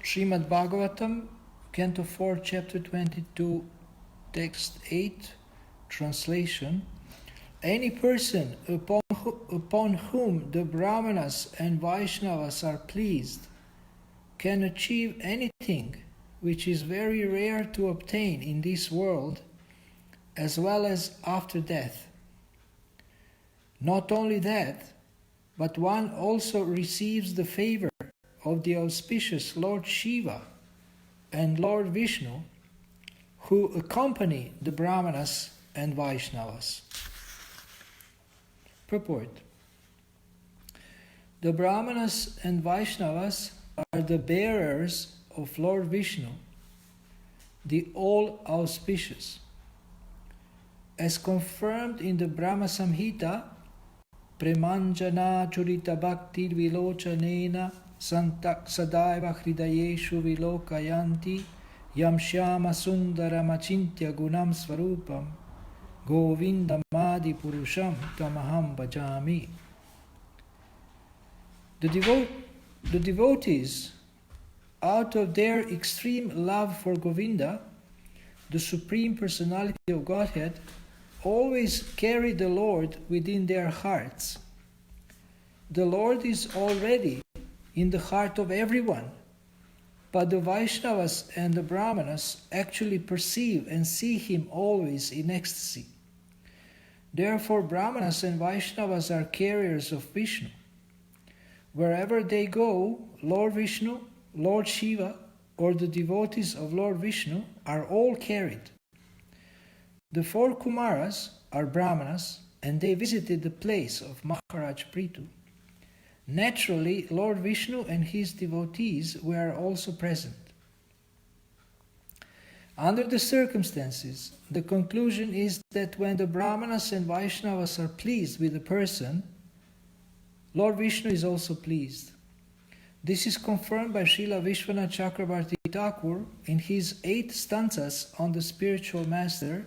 Srimad Bhagavatam, Canto 4, Chapter 22, Text 8, Translation. Any person upon whom the Brahmanas and Vaishnavas are pleased can achieve anything which is very rare to obtain in this world as well as after death. Not only that, but one also receives the favor of the auspicious Lord Shiva and Lord Vishnu, who accompany the Brahmanas and Vaishnavas. Purport. The Brahmanas and Vaishnavas are the bearers of Lord Vishnu, the all-auspicious. As confirmed in the Brahma Samhita, Premanjana Churita Bhakti Vilochanena Santak Sadaiva Hridayeshu Vilokayanti Yam Shyama Sundaram Achintya Gunam Svarupam Govindamadi Purusham Tamaham Bhajami. The devotees, out of their extreme love for Govinda, the Supreme Personality of Godhead, always carry the Lord within their hearts. The Lord is already in the heart of everyone, but the Vaishnavas and the Brahmanas actually perceive and see Him always in ecstasy. Therefore, Brahmanas and Vaishnavas are carriers of Vishnu. Wherever they go, Lord Vishnu, Lord Shiva, or the devotees of Lord Vishnu are all carried. The four Kumaras are Brahmanas, and they visited the place of Maharaj Prithu. Naturally, Lord Vishnu and his devotees were also present. Under the circumstances, the conclusion is that when the Brahmanas and Vaishnavas are pleased with a person, Lord Vishnu is also pleased. This is confirmed by Srila Vishwanath Chakravarti Thakur in his 8 stanzas on the spiritual master,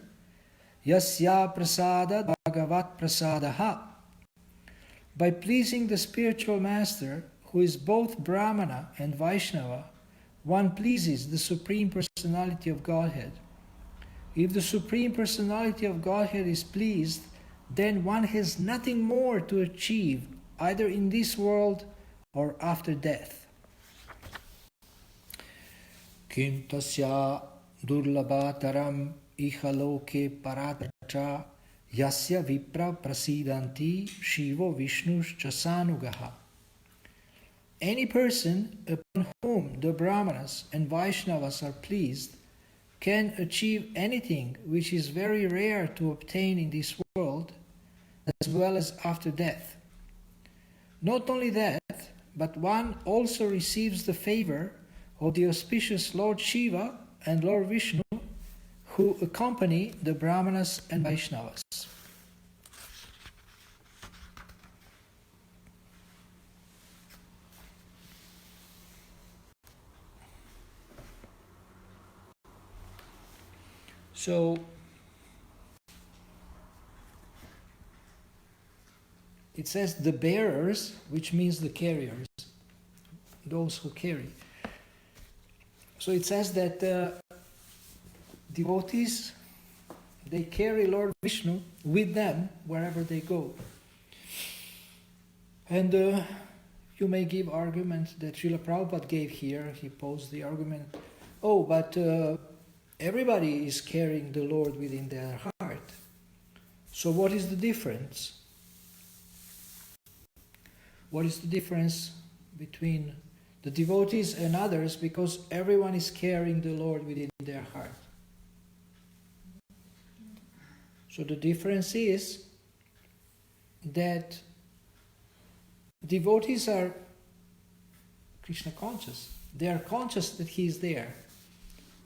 Yasya Prasada Bhagavat Prasadaha. By pleasing the spiritual master, who is both Brahmana and Vaishnava, one pleases the Supreme Personality of Godhead. If the Supreme Personality of Godhead is pleased, then one has nothing more to achieve, either in this world or after death. Kim tasya durlabhataram ihaloke paratracha yasya vipra prasidanti shivo vishnushcha sanugaha. Any person upon whom the Brahmanas and Vaishnavas are pleased can achieve anything which is very rare to obtain in this world as well as after death. Not only that, but one also receives the favor of the auspicious Lord Shiva and Lord Vishnu, who accompany the Brahmanas and Vaishnavas. So, it says the bearers, which means the carriers, those who carry. So it says that devotees, they carry Lord Vishnu with them wherever they go. And you may give arguments that Srila Prabhupada gave here. He posed the argument, but everybody is carrying the Lord within their heart. So what is the difference? What is the difference between the devotees and others, because everyone is carrying the Lord within their heart? So the difference is that devotees are Krishna conscious. They are conscious that He is there.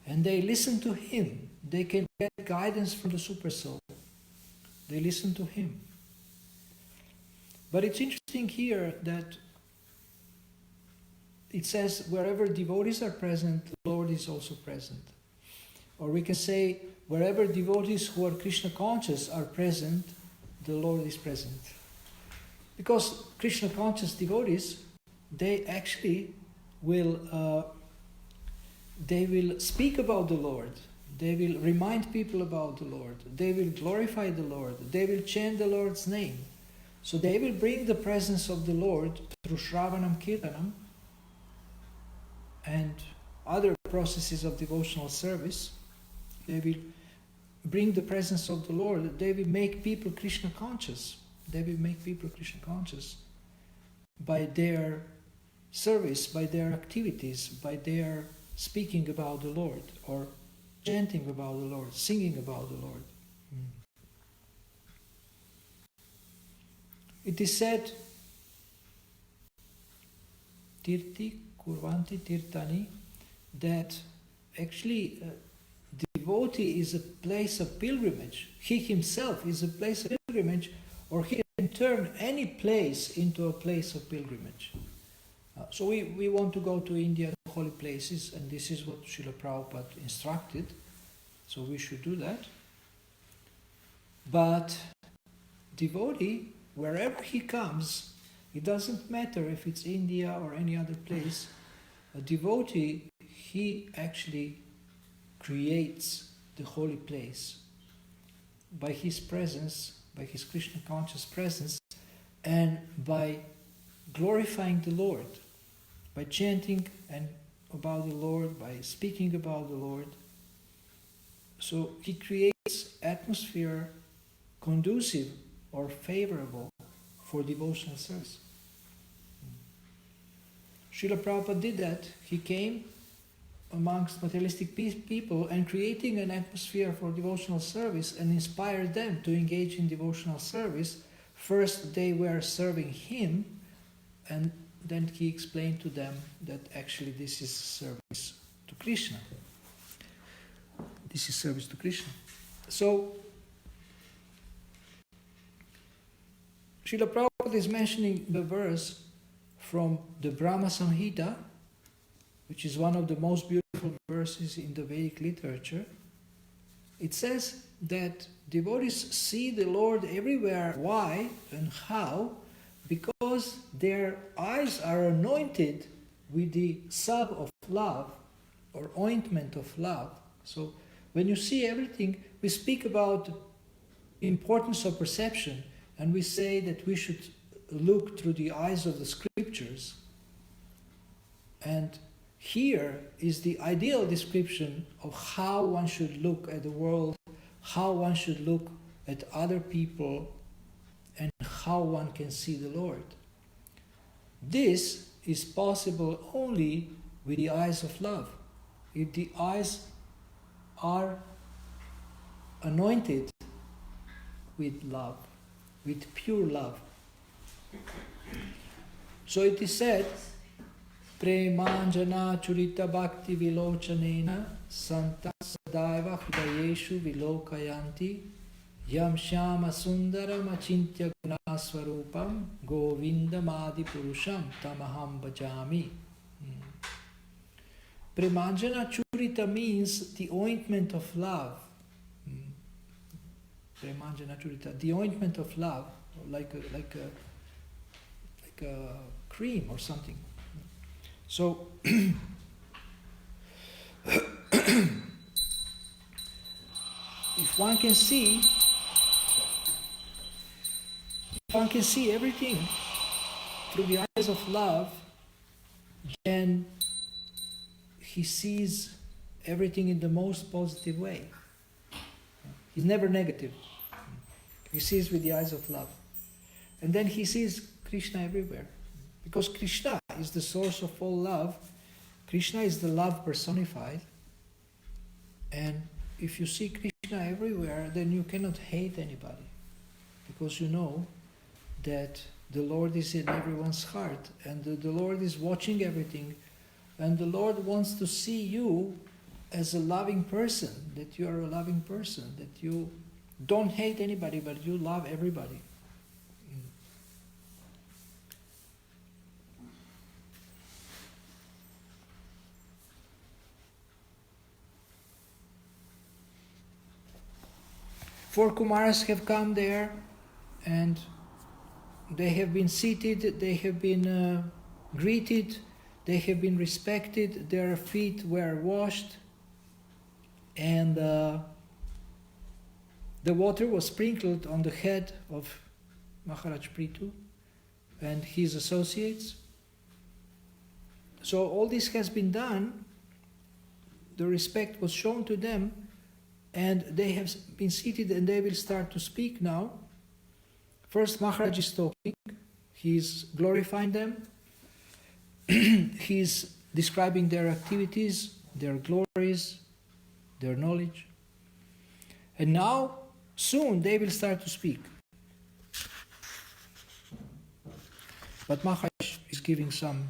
And they listen to Him. They can get guidance from the Super Soul. They listen to Him. But it's interesting here that it says wherever devotees are present, the Lord is also present. Or we can say wherever devotees who are Krishna conscious are present, the Lord is present. Because Krishna conscious devotees, they actually will they will speak about the Lord. They will remind people about the Lord. They will glorify the Lord. They will chant the Lord's name. So they will bring the presence of the Lord through Shravanam Kirtanam and other processes of devotional service. They will bring the presence of the Lord. They will make people Krishna conscious. They will make people Krishna conscious by their service, by their activities, by their speaking about the Lord, or chanting about the Lord, singing about the Lord. It is said, Tirti Kurvanti Tirtani, that actually devotee is a place of pilgrimage. He himself is a place of pilgrimage, or he can turn any place into a place of pilgrimage. So we want to go to India, to holy places, and this is what Srila Prabhupada instructed. So we should do that. But devotee, wherever he comes, it doesn't matter if it's India or any other place, a devotee, he actually creates the holy place by his presence, by his Krishna conscious presence, and by glorifying the Lord, by chanting and about the Lord, by speaking about the Lord. So he creates atmosphere conducive or favorable for devotional service. Srila Prabhupada did that. He came amongst materialistic people and creating an atmosphere for devotional service and inspired them to engage in devotional service. First they were serving him, and then he explained to them that actually this is service to Krishna. This is service to Krishna. So Srila Prabhupada is mentioning the verse from the Brahma Samhita, which is one of the most beautiful verses in the Vedic literature. It says that devotees see the Lord everywhere. Why and how? Because their eyes are anointed with the salve of love, or ointment of love. So when you see everything, we speak about importance of perception, and we say that we should look through the eyes of the scriptures. And here is the ideal description of how one should look at the world, how one should look at other people, and how one can see the Lord. This is possible only with the eyes of love. If the eyes are anointed with love, with pure love. So it is said, Premanjana churita bhakti vilochanena santa sadaiva hridayeshu vilokayanti yam shyama sundaram achintya gunaswarupam govindamadi purusham tamaham bhajami. Premanjana churita means the ointment of love. Premanjana churita, the ointment of love, like a cream or something. So if one can see everything through the eyes of love, then he sees everything in the most positive way. He's never negative. He sees with the eyes of love. And then he sees Krishna everywhere. Because Krishna is the source of all love. Krishna is the love personified. And if you see Krishna everywhere, then you cannot hate anybody. Because you know that the Lord is in everyone's heart. And the Lord is watching everything. And the Lord wants to see you as a loving person. That you are a loving person. That you don't hate anybody, but you love everybody. Four Kumaras have come there, and they have been seated, they have been greeted they have been respected, their feet were washed, and the water was sprinkled on the head of Maharaj Prithu and his associates. So all this has been done, the respect was shown to them, and they have been seated and they will start to speak now. First Maharaj is talking, he is glorifying them, he is describing their activities, their glories, their knowledge. And now, soon they will start to speak. But Maharaj is giving some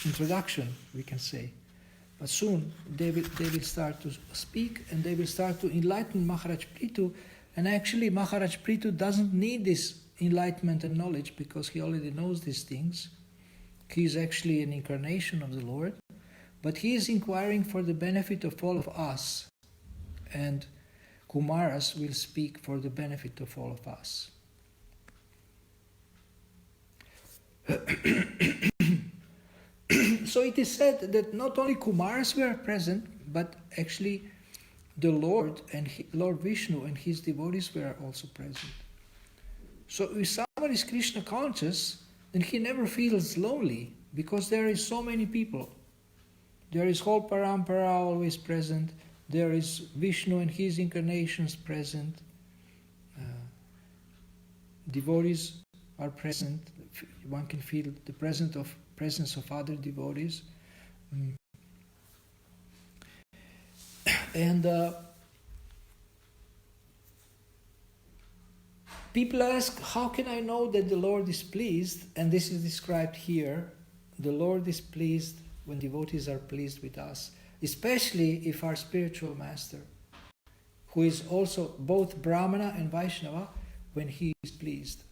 introduction, we can say. But soon they will start to speak, and they will start to enlighten Maharaj Prithu. And actually Maharaj Prithu doesn't need this enlightenment and knowledge because he already knows these things. He is actually an incarnation of the Lord. But he is inquiring for the benefit of all of us. And Kumaras will speak for the benefit of all of us. So it is said that not only Kumaras were present, but actually the Lord and Lord Vishnu and his devotees were also present. So if someone is Krishna conscious, then he never feels lonely because there is so many people. There is whole parampara always present. There is Vishnu and his incarnations present. Devotees are present. One can feel the presence of other devotees. And people ask, how can I know that the Lord is pleased? And this is described here. The Lord is pleased when devotees are pleased with us, especially if our spiritual master, who is also both Brahmana and Vaishnava, when he is pleased.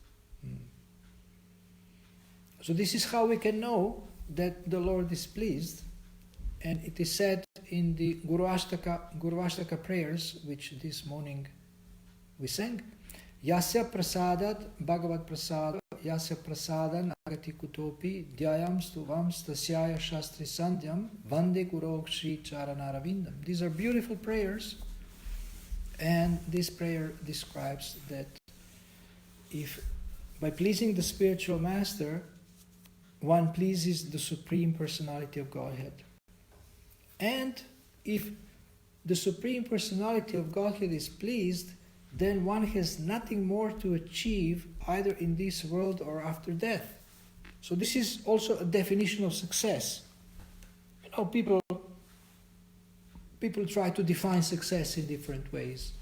So this is how we can know that the Lord is pleased. And it is said in the Guru Ashtaka prayers, which this morning we sang, Yasya prasadat bhagavat prasad, Yasya prasadan agati kutopi, Dhyayam stuvam stasyaya shastri sandhyam, Vande Gurok Shri Charanaravinam. These are beautiful prayers. And this prayer describes that if by pleasing the spiritual master, one pleases the Supreme Personality of Godhead. And if the Supreme Personality of Godhead is pleased, then one has nothing more to achieve either in this world or after death. So this is also a definition of success. You know, people try to define success in different ways.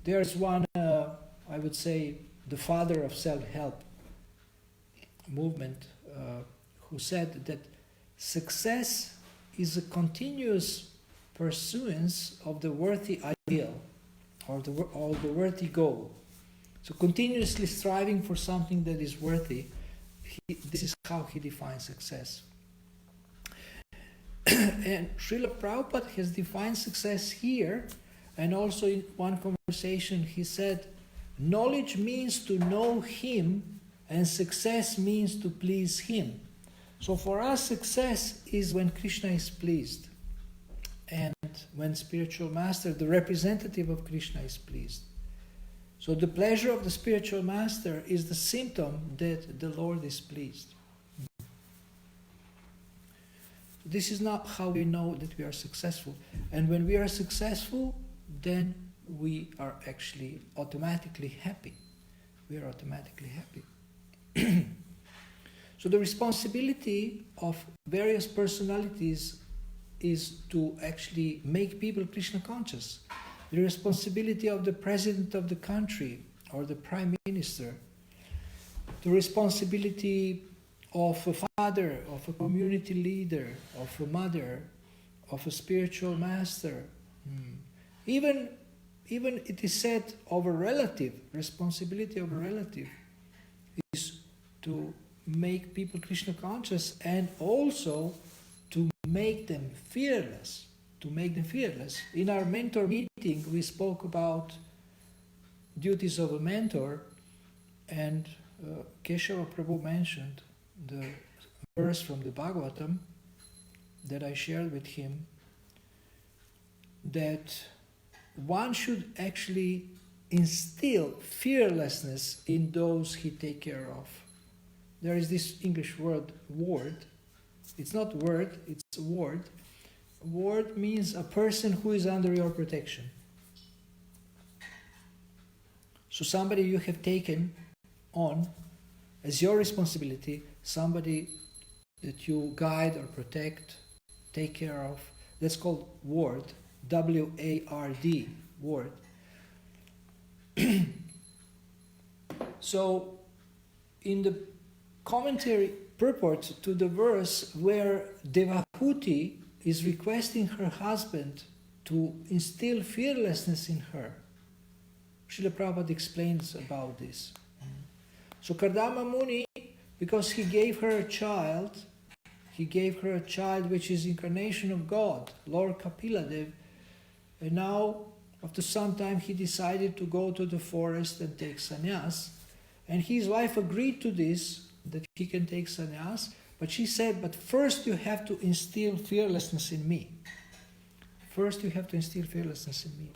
There's one, I would say, the father of self-help movement, who said that success is a continuous pursuance of the worthy ideal or the worthy goal. So continuously striving for something that is worthy, this is how he defines success. And Srila Prabhupada has defined success here, and also in one conversation he said, knowledge means to know him, and success means to please him. So for us, success is when Krishna is pleased, and when spiritual master, the representative of Krishna, is pleased. So the pleasure of the spiritual master is the symptom that the Lord is pleased. This is not how we know that we are successful. And when we are successful, then we are actually automatically happy. We are automatically happy. So the responsibility of various personalities is to actually make people Krishna conscious. The responsibility of the president of the country or the prime minister, the responsibility of a father, of a community leader, of a mother, of a spiritual master. Even it is said of a relative, responsibility of a relative is to make people Krishna conscious and also to make them fearless. In our mentor meeting, we spoke about duties of a mentor, and Keshava Prabhu mentioned the verse from the Bhagavatam, that I shared with him, that one should actually instill fearlessness in those he take care of. There is this English word, ward. It's not word, it's ward. Ward means a person who is under your protection. So somebody you have taken on as your responsibility, somebody that you guide or protect, take care of. That's called ward, W-A-R-D, ward. So in the commentary purport to the verse where Devahuti is requesting her husband to instill fearlessness in her, Srila Prabhupada explains about this. So Kardama Muni, because he gave her a child which is incarnation of God, Lord Kapiladev, and now after some time he decided to go to the forest and take sannyas, and his wife agreed to this, that he can take sannyas, but she said, but first you have to instill fearlessness in me. First you have to instill fearlessness in me.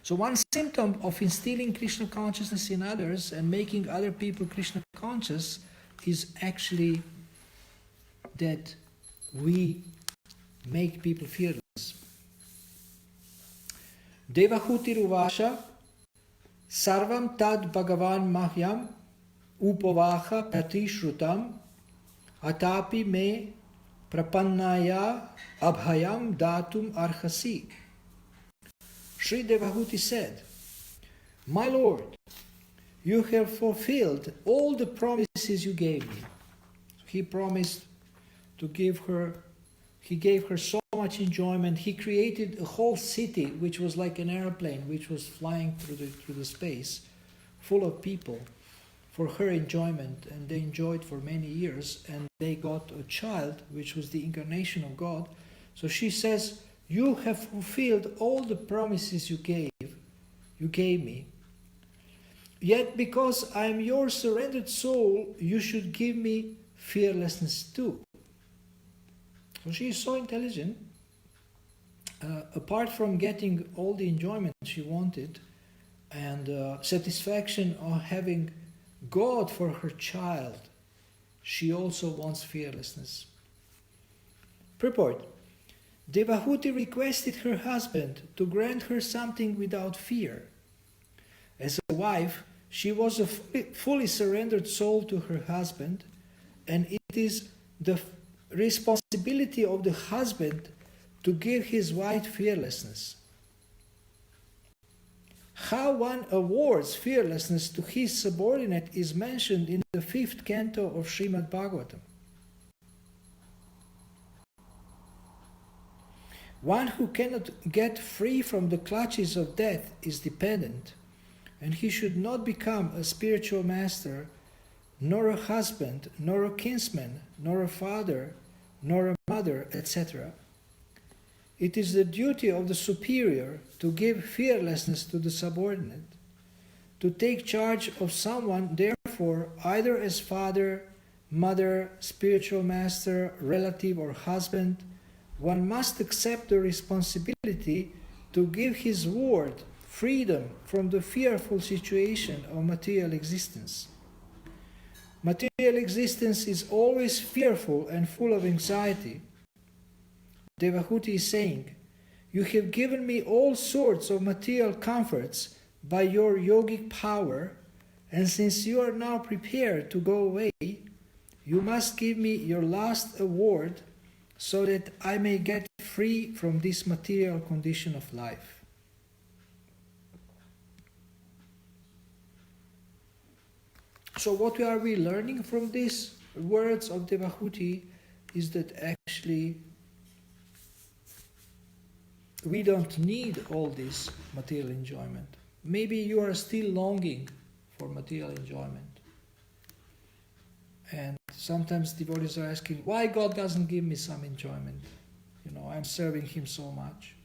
So one symptom of instilling Krishna consciousness in others and making other people Krishna conscious is actually that we make people fearless. Devahuti Ruvasha Sarvam Tad Bhagavan Mahyam Upavaha Pratishrutam Atapi Me Prapannaya Abhayam Datum Arhasi. Sri Devahuti said, my Lord, you have fulfilled all the promises you gave me. He promised to give her, he gave her so much enjoyment. He created a whole city which was like an airplane which was flying through the space, full of people for her enjoyment, and they enjoyed for many years, and they got a child which was the incarnation of God. So she says, you have fulfilled all the promises you gave me. Yet because I am your surrendered soul, you should give me fearlessness too. So she is so intelligent. Apart from getting all the enjoyment she wanted and satisfaction of having God for her child, she also wants fearlessness. Purport. Devahuti requested her husband to grant her something without fear. As a wife, she was a fully surrendered soul to her husband, and it is the responsibility of the husband to give his wife fearlessness. How one awards fearlessness to his subordinate is mentioned in the 5th canto of Srimad Bhagavatam. One who cannot get free from the clutches of death is dependent, and he should not become a spiritual master, nor a husband, nor a kinsman, nor a father, nor a mother, etc. It is the duty of the superior to give fearlessness to the subordinate. To take charge of someone, therefore, either as father, mother, spiritual master, relative, or husband, one must accept the responsibility to give his ward freedom from the fearful situation of material existence. Material existence is always fearful and full of anxiety. Devahuti is saying, you have given me all sorts of material comforts by your yogic power, and since you are now prepared to go away, you must give me your last award so that I may get free from this material condition of life. So what are we learning from these words of Devahuti is that actually we don't need all this material enjoyment. Maybe you are still longing for material enjoyment. And sometimes devotees are asking, why God doesn't give me some enjoyment? I'm serving Him so much.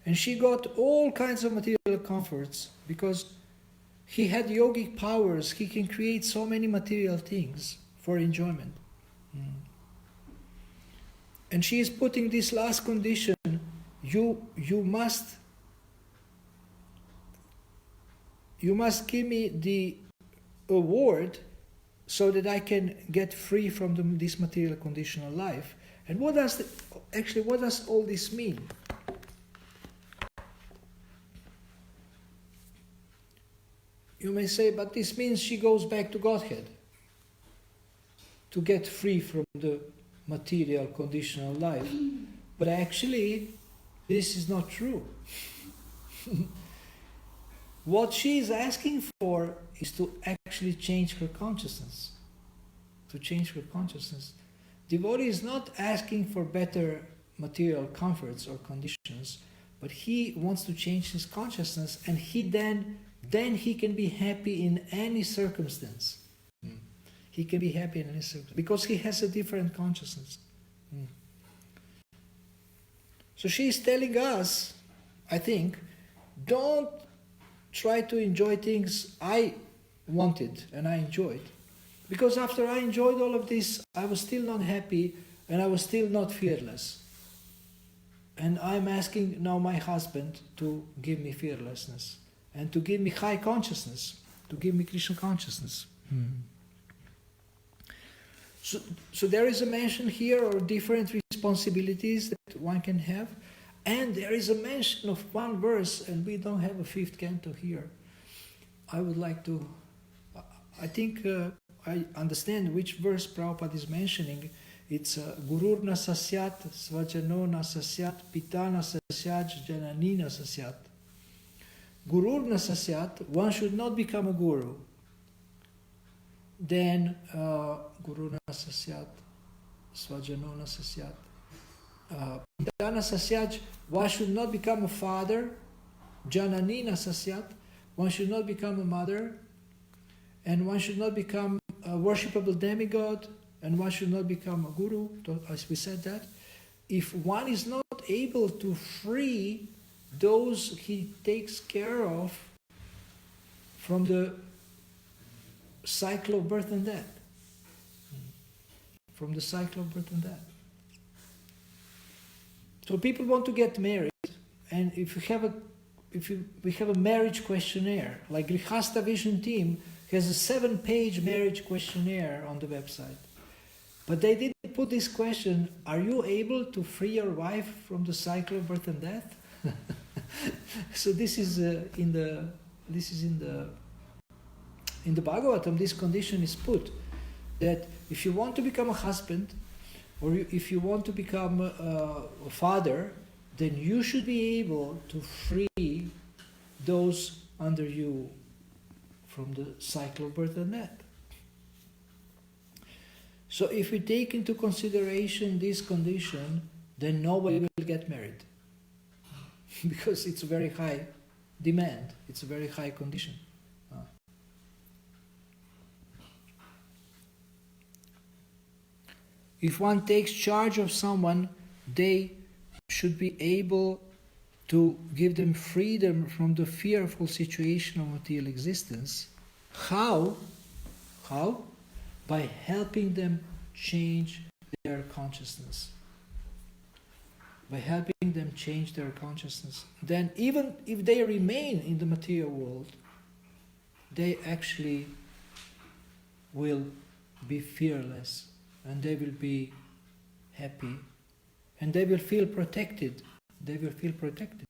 And she got all kinds of material comforts because he had yogic powers. He can create so many material things for enjoyment. And she is putting this last condition, you must give me the award so that I can get free from this material conditional life. And what does all this mean? You may say, but this means she goes back to Godhead to get free from the material conditional life. But actually, this is not true. What she is asking for is to actually change her consciousness. To change her consciousness. Devotee is not asking for better material comforts or conditions, but he wants to change his consciousness, and he then he can be happy in any circumstance. He can be happy in any circumstance because he has a different consciousness. So she is telling us, I think, don't try to enjoy things I wanted and I enjoyed. Because after I enjoyed all of this, I was still not happy and I was still not fearless. And I'm asking now my husband to give me fearlessness and to give me high consciousness, to give me Krishna consciousness. So there is a mention here of different responsibilities that one can have. And there is a mention of one verse, and we don't have a fifth canto here. I would like to, I think I understand which verse Prabhupada is mentioning. It's Gurur na sasyat, svajano na sasyat, pita na sasyat, janani na sasyat. Gurur na sasyat, one should not become a guru. Then Guru na sasyat, svajano na sasyat. Dana sasyat, one should not become a father. Janani na sasyat, one should not become a mother. And one should not become a worshipable demigod. And one should not become a guru, as we said that. If one is not able to free those he takes care of from the cycle of birth and death. From the cycle of birth and death. So people want to get married, and if we have a marriage questionnaire, like Grihastha Vision Team has a 7-page marriage questionnaire on the website. But they didn't put this question, are you able to free your wife from the cycle of birth and death? So this is in the Bhagavatam, this condition is put, that if you want to become a husband, or if you want to become a father, then you should be able to free those under you from the cycle of birth and death. So if we take into consideration this condition, then nobody will get married. Because it's a very high demand, it's a very high condition. If one takes charge of someone, they should be able to give them freedom from the fearful situation of material existence. How? How? By helping them change their consciousness. By helping them change their consciousness. Then even if they remain in the material world, they actually will be fearless. And they will be happy. And they will feel protected. They will feel protected.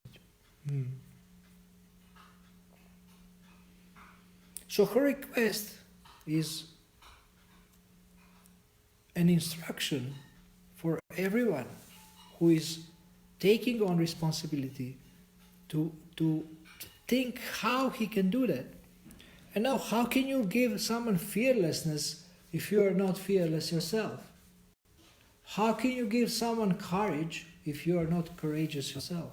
So her request is an instruction for everyone who is taking on responsibility to think how he can do that. And now, how can you give someone fearlessness if you are not fearless yourself? How can you give someone courage if you are not courageous yourself?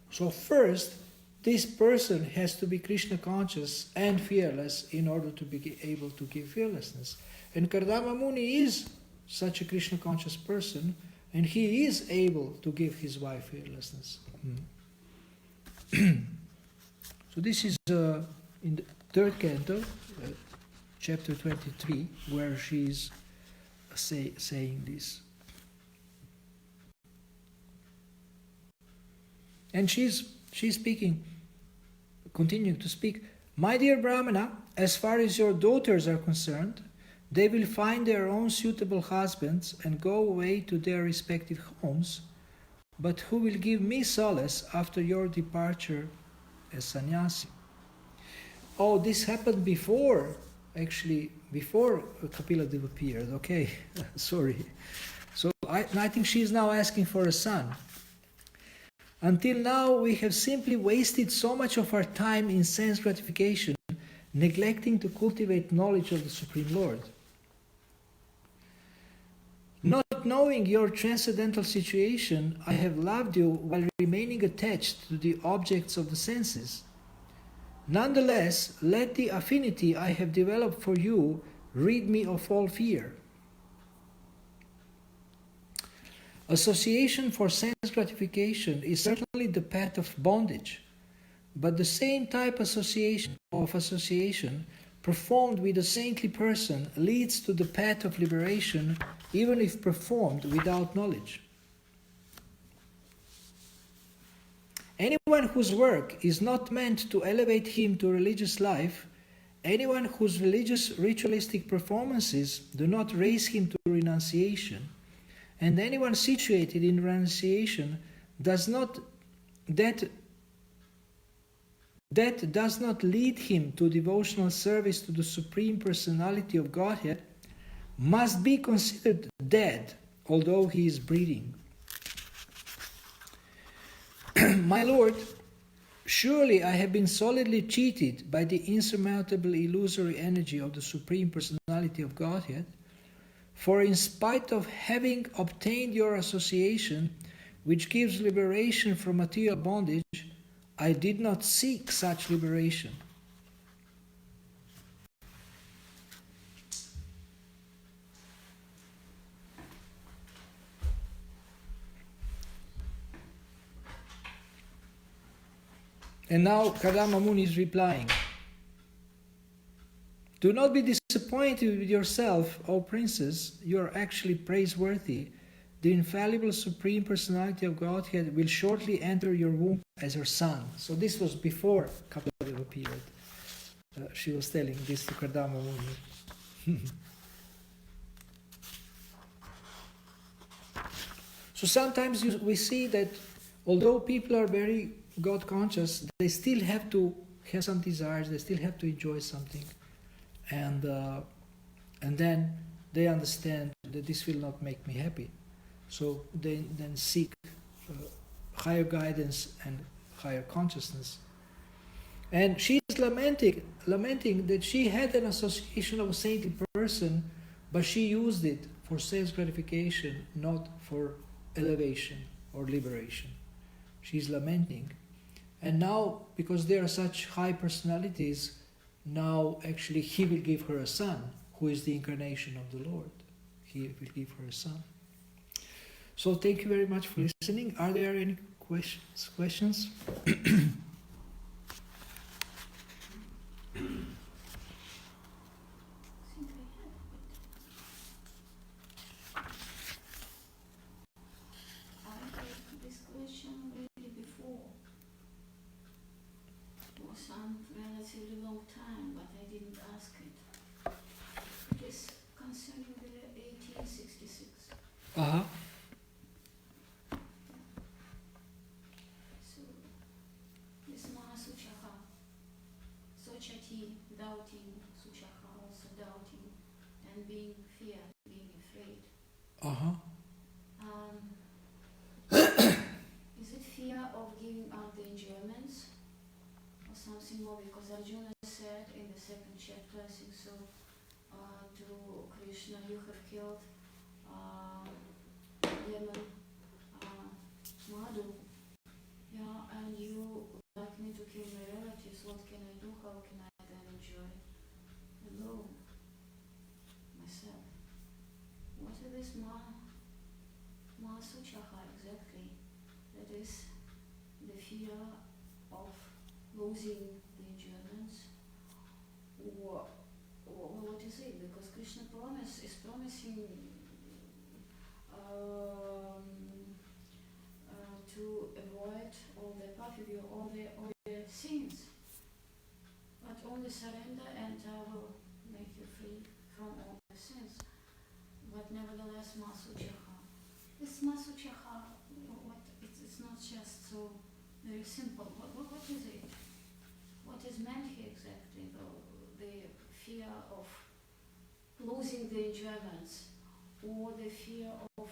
So first, this person has to be Krishna conscious and fearless in order to be able to give fearlessness. And Kardama Muni is such a Krishna conscious person, and he is able to give his wife fearlessness. So this is in the third canto, chapter 23, where she's saying this. And she's speaking, continuing to speak. My dear Brahmana, as far as your daughters are concerned, they will find their own suitable husbands and go away to their respective homes, but who will give me solace after your departure as sannyasi? Oh, this happened before Kapila Dev appeared. Okay, sorry. So I think she's now asking for a son. Until now, we have simply wasted so much of our time in sense gratification, neglecting to cultivate knowledge of the Supreme Lord. Not knowing your transcendental situation, I have loved you while remaining attached to the objects of the senses. Nonetheless, let the affinity I have developed for you rid me of all fear. Association for sense gratification is certainly the path of bondage, but the same type of association performed with a saintly person leads to the path of liberation, even if performed without knowledge. Anyone whose work is not meant to elevate him to religious life, anyone whose religious ritualistic performances do not raise him to renunciation, and anyone situated in renunciation that does not lead him to devotional service to the Supreme Personality of Godhead must be considered dead, although he is breathing. My Lord, surely I have been solidly cheated by the insurmountable illusory energy of the Supreme Personality of Godhead, for in spite of having obtained your association, which gives liberation from material bondage, I did not seek such liberation. And now Kardama Muni is replying. Do not be disappointed with yourself, O princess, you are actually praiseworthy. The infallible Supreme Personality of Godhead will shortly enter your womb as her son. So this was before Kapila appeared. She was telling this to Kardama Muni. So sometimes we see that although people are very God conscious, they still have to have some desires, they still have to enjoy something. And then they understand that this will not make me happy. So they then seek higher guidance and higher consciousness. And she is lamenting that she had an association of a saintly person, but she used it for sense gratification, not for elevation or liberation. She's lamenting. And now, because they are such high personalities, now actually he will give her a son, who is the incarnation of the Lord. He will give her a son. So thank you very much for listening. Are there any questions? Relatively long time, but I didn't ask it. It is concerning the 1866. Uh-huh. So, this Ma Suchaha, Sochati, doubting, Suchaha also doubting, and being fear, being afraid. Uh-huh. Is it fear of giving up the enjoyments? Or something more, because Arjuna said in the second chapter, I think so, to Krishna, you have killed demon Madhu, yeah, and you like me to kill my relatives. What can I do? How can I then enjoy alone myself? What is this Ma Suchaha exactly? That is the fear of losing the enjoyments, or what is it? Because Krishna is promising to avoid all the surrender and I will make you free from all the sins. But nevertheless, Masuchaha. This Masuchaha, it's not just so very simple. What is it? What is meant here exactly? The fear of losing the enjoyments, or the fear of,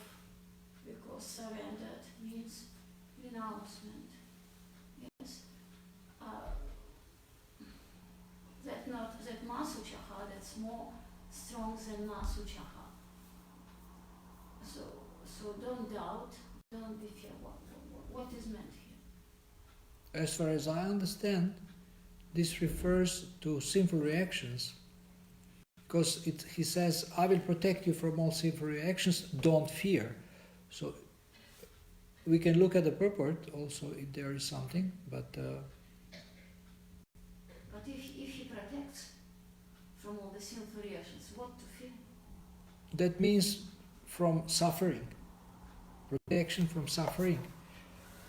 because surrendered means renouncement. Yes. That Masuchaha, that's more strong than Masuchaha. So don't doubt, don't be fear. What is meant here? As far as I understand, this refers to sinful reactions. Because he says, I will protect you from all sinful reactions, don't fear. So we can look at the purport also if there is something, but if he protects from all the sinful reactions, what to fear? that means from suffering. Protection from suffering.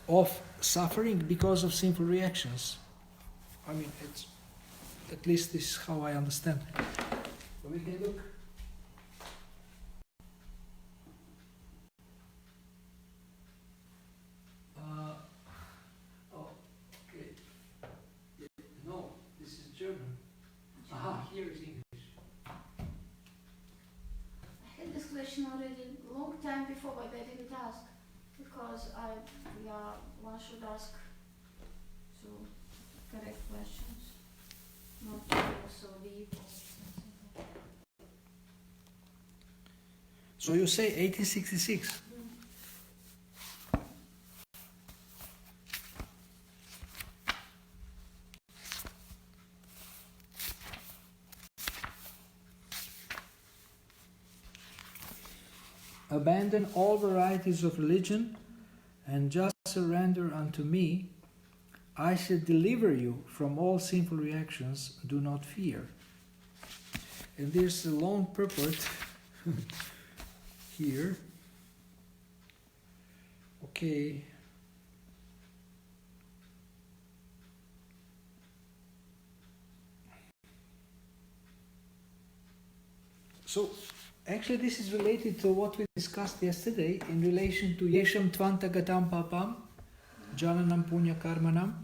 Of suffering because of sinful reactions. I mean, it's at least this is how I understand. We can look. Okay. No, this is German. Aha, here is English. I had this question already a long time before, but I didn't ask. Because one should ask so correct questions, not to go so deep or something. So you say 1866? Abandon all varieties of religion and just surrender unto me. I shall deliver you from all sinful reactions. Do not fear. And there's a long purport here. Okay. So, actually this is related to what we discussed yesterday in relation to Yesham Tvantagatam Papam, Jananam Punya Karmanam.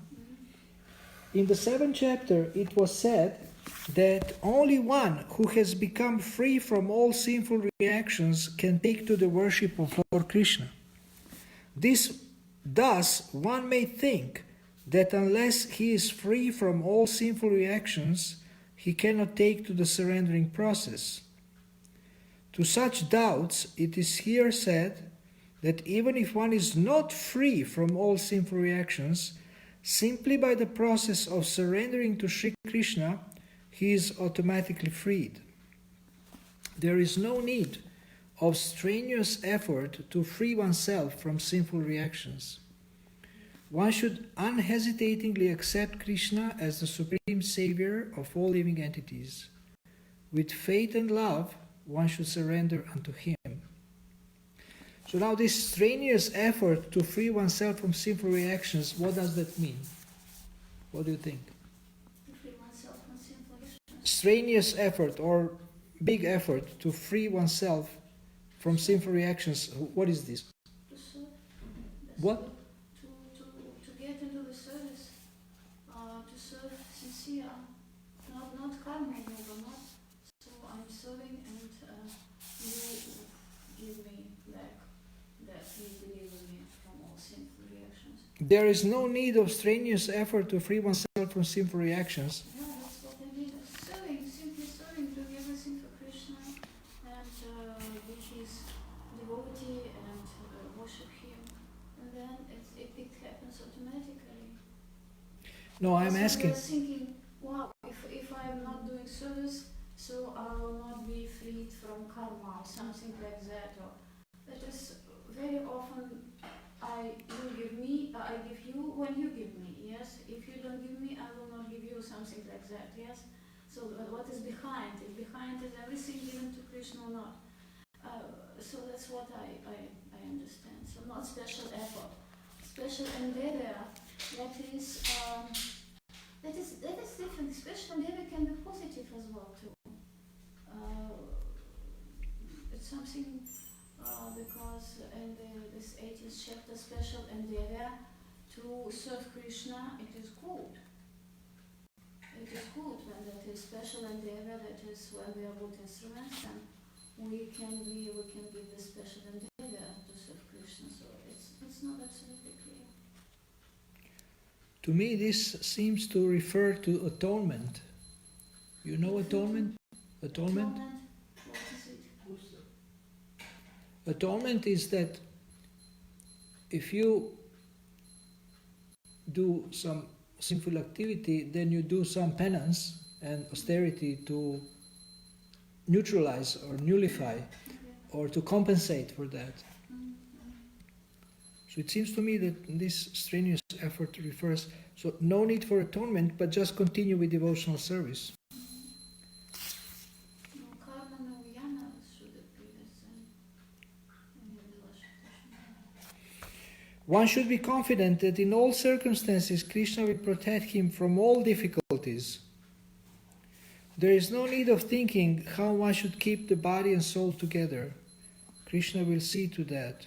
In the 7th chapter it was said that only one who has become free from all sinful reactions can take to the worship of Lord Krishna. Thus one may think that unless he is free from all sinful reactions, he cannot take to the surrendering process. To such doubts, it is here said that even if one is not free from all sinful reactions, simply by the process of surrendering to Sri Krishna, he is automatically freed. There is no need of strenuous effort to free oneself from sinful reactions. One should unhesitatingly accept Krishna as the supreme savior of all living entities. With faith and love, one should surrender unto him. So now this strenuous effort to free oneself from sinful reactions, what does that mean? What do you think? To free oneself from sinful reactions. Strenuous effort or big effort to free oneself from sinful reactions, what is this? To serve. What? To get into the service, to serve sincere, not karma yoga, not so I'm serving and you give me back that you deliver me from all sinful reactions. There is no need of strenuous effort to free oneself from sinful reactions. Yeah, that's what I mean. Serving, simply serving, doing everything for Krishna and be his devotee and worship him. And then it happens automatically. No, I'm So asking. we're thinking, wow, if I'm not doing service, so I will not be freed from karma or something like that. Or that is very often you give me, I give you when you give me. Yes, if you don't give me, I will not give you something like that. Yes. So what is behind? If behind is everything given to Krishna or not? So that's what I understand. So not special effort, special endeavor. That is different. Special endeavor can be positive as well too. It's something because in this 18th chapter, special endeavor to serve Krishna, it is good. It is good when that is special endeavor, that is when we are good instruments and we can give the special endeavor to serve Krishna. So it's not absolutely clear. To me, this seems to refer to atonement. You know atonement? Atonement? What is it? Atonement is that if you do some sinful activity, then you do some penance and austerity to neutralize or nullify or to compensate for that. So it seems to me that this strenuous effort refers, so no need for atonement, but just continue with devotional service. One should be confident that in all circumstances Krishna will protect him from all difficulties. There is no need of thinking how one should keep the body and soul together. Krishna will see to that.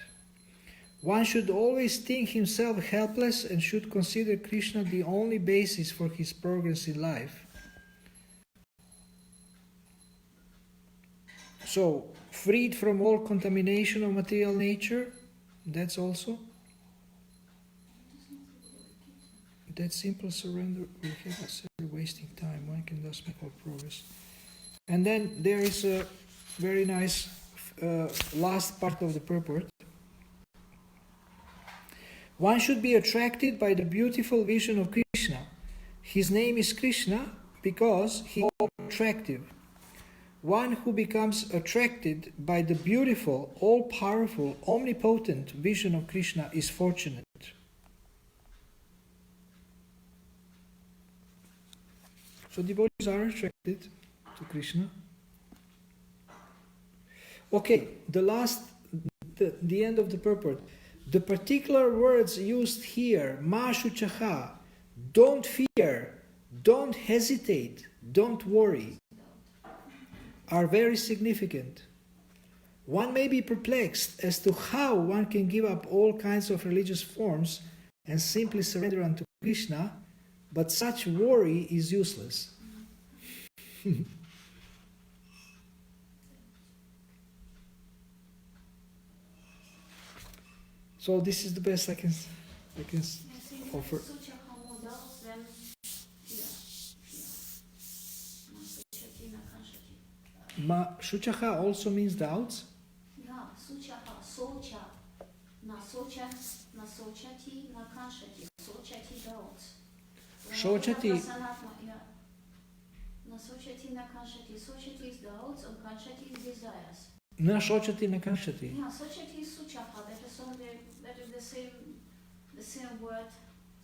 One should always think himself helpless and should consider Krishna the only basis for his progress in life. So, freed from all contamination of material nature, that's also. That simple surrender will have us wasting time. One can thus make all progress. And then there is a very nice last part of the purport. One should be attracted by the beautiful vision of Krishna. His name is Krishna because he is attractive. One who becomes attracted by the beautiful, all-powerful, omnipotent vision of Krishna is fortunate. So devotees are attracted to Krishna. Okay, the end of the purport. The particular words used here, ma shuchaha, don't fear, don't hesitate, don't worry, are very significant. One may be perplexed as to how one can give up all kinds of religious forms and simply surrender unto Krishna, but such worry is useless. So this is the best I can offer. Ma shuchaha also means doubts. Yeah, suchaha, socha, na sochati, na kanshati, sochati doubts. Shochati. Yeah. Na sochati, na kanshati. Sochati is doubts, and kanshati is desires. Na shochati, na kanshati. Yeah, sochati is suchaha. That is the same word.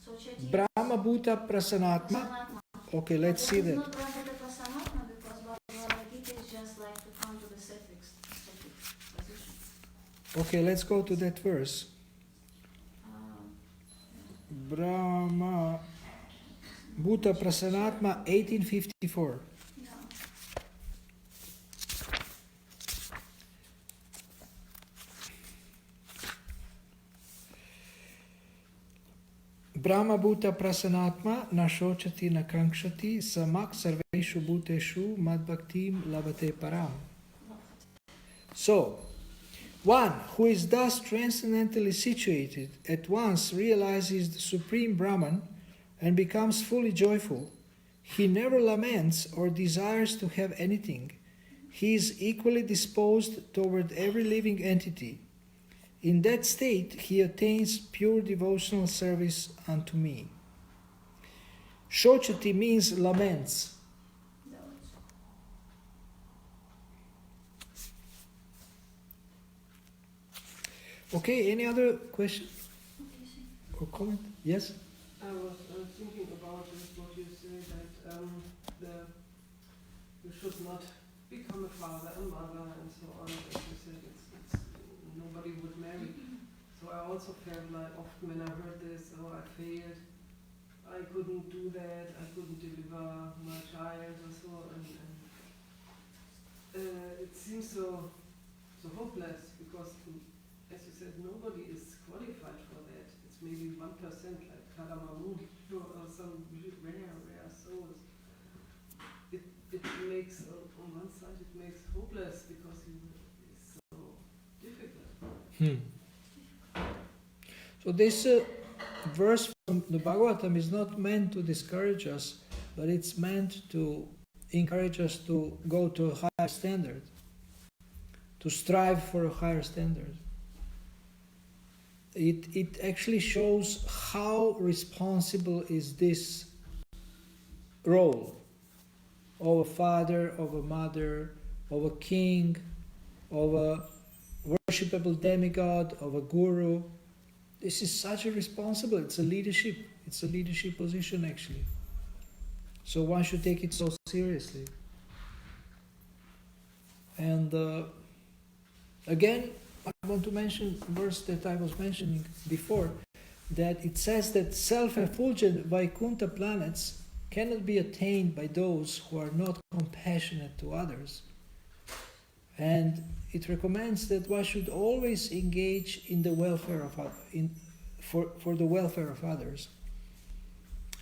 Sochati. Brahma Bhuta Prasanatma. Okay, let's see that. It's not Brahma Bhuta Prasanatma because Bhagavad Gita is just like to come to the static position. Okay, let's go to that verse. Brahma Bhuta Prasanatma 1854. Yeah. Brahma Bhuta Prasanatma na shochati na kankshati samak sarveshu bhuteshu madbhaktim labate param. So, one who is thus transcendentally situated at once realizes the Supreme Brahman and becomes fully joyful. He never laments or desires to have anything. He is equally disposed toward every living entity. In that state, he attains pure devotional service unto me. Shochati means laments. Okay, any other question or comment? Yes? I was thinking about this, what you say, that you should not become a father and mother and so on. As you said, it's nobody would marry. So I also felt like often when I heard this, oh, I failed, I couldn't do that, I couldn't deliver my child or so, and it seems so hopeless because, as you said, nobody is qualified for that. It's maybe 1% like Kadamamu or some rare souls. It makes, on one side, it makes hopeless because it's so difficult. So this verse from the Bhagavatam is not meant to discourage us, but it's meant to encourage us to go to a higher standard, to strive for a higher standard. It actually shows how responsible is this role of a father, of a mother, of a king, of a worshipable demigod, of a guru. This is such a responsible, it's a leadership position actually. So one should take it so seriously. And again, I want to mention a verse that I was mentioning before, that it says that self-effulgent Vaikuntha planets cannot be attained by those who are not compassionate to others. And it recommends that one should always engage in the welfare of for the welfare of others.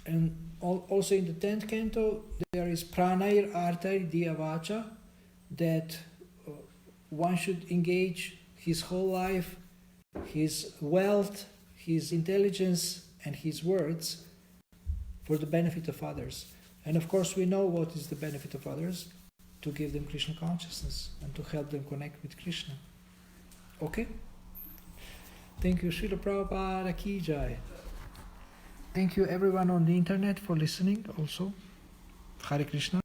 And also in the 10th canto there is Pranair Artai Diyavacha, that one should engage his whole life, his wealth, his intelligence and his words for the benefit of others. And of course we know what is the benefit of others: to give them Krishna consciousness and to help them connect with Krishna. Okay? Thank you, Srila Prabhupada Ki Jai. Thank you everyone on the internet for listening also. Hare Krishna.